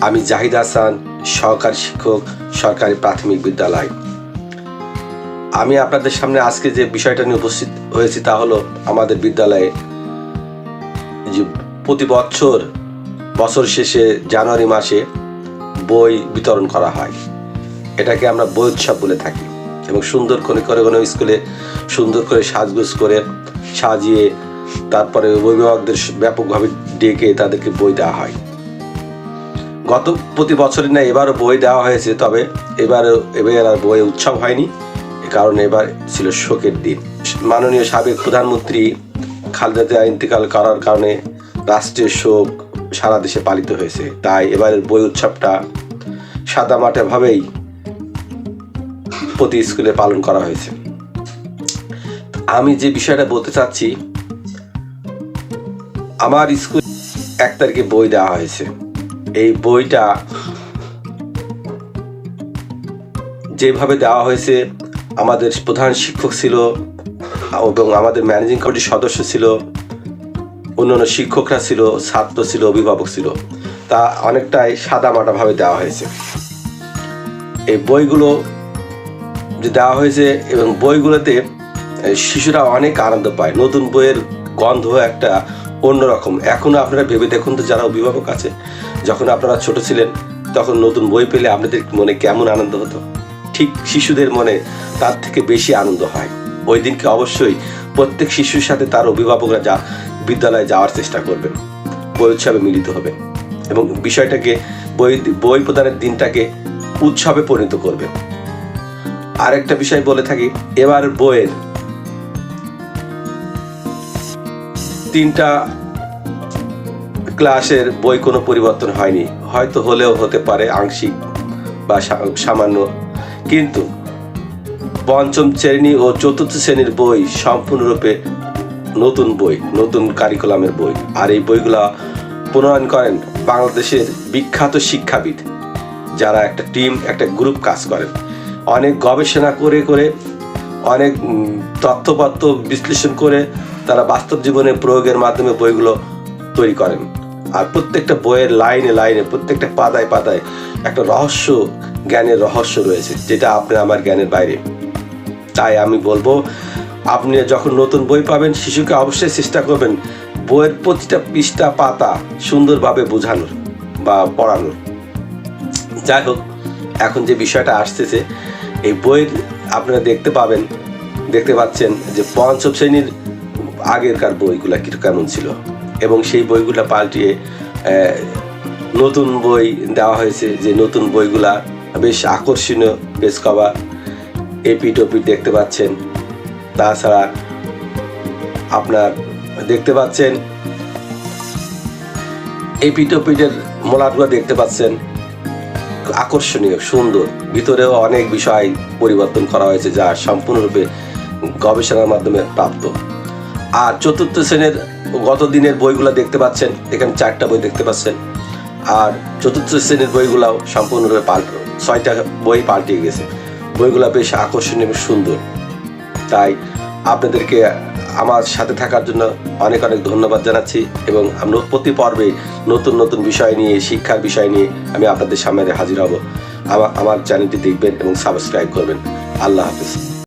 আমি জাহিদ হাসান, সহকারী শিক্ষক, সরকারি প্রাথমিক বিদ্যালয়। আমি আপনাদের সামনে আজকে যে বিষয়টা নিয়ে উপস্থিত হয়েছি তা হলো আমাদের বিদ্যালয়ে যে প্রতি বছর শেষে জানুয়ারি মাসে বই বিতরণ করা হয়। এটাকে আমরা বই উৎসব বলে থাকি এবং সুন্দর করে কোনো স্কুলে সুন্দর করে সাজগোজ করে সাজিয়ে তারপরে অভিভাবকদের ব্যাপকভাবে ডেকে তাদেরকে বই দেওয়া হয়। প্রতি বছরই না এবারও বই দেওয়া হয়েছে, তবে এবার আর বই উৎসব হয়নি, কারণ এবার ছিল শোকের দিন। মাননীয় সাবেক প্রধানমন্ত্রী খালেদা জিয়া ইন্তেকাল করার কারণে রাষ্ট্রীয় শোক সারা দেশে পালিত হয়েছে। তাই এবারের বই উৎসবটা সাদামাটা ভাবেই প্রতি স্কুলে পালন করা হয়েছে। আমি যে বিষয়টা বলতে চাচ্ছি, আমার স্কুল 1 তারিখে বই দেওয়া হয়েছে। এই বইটা যেভাবে দেওয়া হয়েছে, আমাদের প্রধান শিক্ষক ছিল এবং আমাদের ম্যানেজিং কমিটির সদস্য ছিল, অন্যান্য শিক্ষকরা ছিল, ছাত্র ছিল, অভিভাবক ছিল, তা অনেকটাই সাদামাটাভাবে দেওয়া হয়েছে। এই বইগুলো যে দেওয়া হয়েছে এবং বইগুলোতে শিশুরা অনেক আনন্দ পায়। নতুন বইয়ের গন্ধ একটা অন্যরকম। এখনো আপনারা ভেবে দেখুন তো, যারা অভিভাবক আছে, যখন আপনারা ছোট ছিলেন তখন নতুন বই পেলে আপনাদের মনে কেমন আনন্দ হতো। ঠিক শিশুদের মনে তার থেকে বেশি আনন্দ হয়। ওই দিনকে অবশ্যই প্রত্যেক শিশুর সাথে তার অভিভাবকরা বিদ্যালয়ে যাওয়ার চেষ্টা করবেন, বই উৎসবে মিলিত হবেন এবং বিষয়টাকে বই প্রদানের দিনটাকে উৎসবে পরিণত করবেন। আরেকটা বিষয় বলে থাকি, এবার বইয়ের 3টা ক্লাসের বই কোনো পরিবর্তন হয়নি, হয়তো হলেও হতে পারে আংশিক বা সামান্য, কিন্তু 5ম শ্রেণী ও 4র্থ শ্রেণীর বই সম্পূর্ণরূপে নতুন বই, নতুন কারিকুলামের বই। আর এই বইগুলা প্রণয়ন করেন বাংলাদেশের বিখ্যাত শিক্ষাবিদ, যারা একটা টিম, একটা গ্রুপ কাজ করেন। অনেক গবেষণা করে অনেক তথ্যপত্র বিশ্লেষণ করে তারা বাস্তব জীবনে প্রয়োগের মাধ্যমে বইগুলো তৈরি করেন। আর প্রত্যেকটা বইয়ের লাইনে প্রত্যেকটা পাতায় একটা জ্ঞানের রহস্য রয়েছে, যেটা আমার জ্ঞানের বাইরে। তাই আমি বলবো, আপনি যখন নতুন বই পাবেন, শিশুকে অবশ্যই চেষ্টা করবেন বইয়ের প্রতিটা পৃষ্ঠা পাতা সুন্দরভাবে বোঝানোর বা পড়ানোর। যাই হোক, এখন যে বিষয়টা আসতেছে, এই বইয়ের আপনারা দেখতে পাচ্ছেন যে 5ম শ্রেণীর আগেরকার বইগুলা কেমন ছিল এবং সেই বইগুলা পাল্টিয়ে নতুন বই দেওয়া হয়েছে। যে নতুন বইগুলা বেশ আকর্ষণীয়, পেজ কভার, এপিঠ ওপিঠ দেখতে পাচ্ছেন। তাছাড়া আপনার দেখতে পাচ্ছেন এপিঠ ওপিঠের মোলাটগুলো দেখতে পাচ্ছেন, আকর্ষণীয়, সুন্দর। ভিতরেও অনেক বিষয় পরিবর্তন করা হয়েছে, যা সম্পূর্ণরূপে গবেষণার মাধ্যমে প্রাপ্ত। আর 4র্থ শ্রেণীর গত দিনের বইগুলো দেখতে পাচ্ছেন, এখানে 4টা বই দেখতে পাচ্ছেন। আর 4র্থ শ্রেণীর বইগুলাও সম্পূর্ণরূপে 6টা বই পাল্টে গেছে। বইগুলো বেশ আকর্ষণীয় এবং সুন্দর। তাই আপনাদেরকে আমার সাথে থাকার জন্য অনেক ধন্যবাদ জানাচ্ছি এবং আমরা প্রতি পর্বে নতুন বিষয় নিয়ে, শিক্ষার বিষয় নিয়ে আমি আপনাদের সামনে হাজির হব। আমার চ্যানেলটি দেখবেন এবং সাবস্ক্রাইব করবেন। আল্লাহ হাফেজ।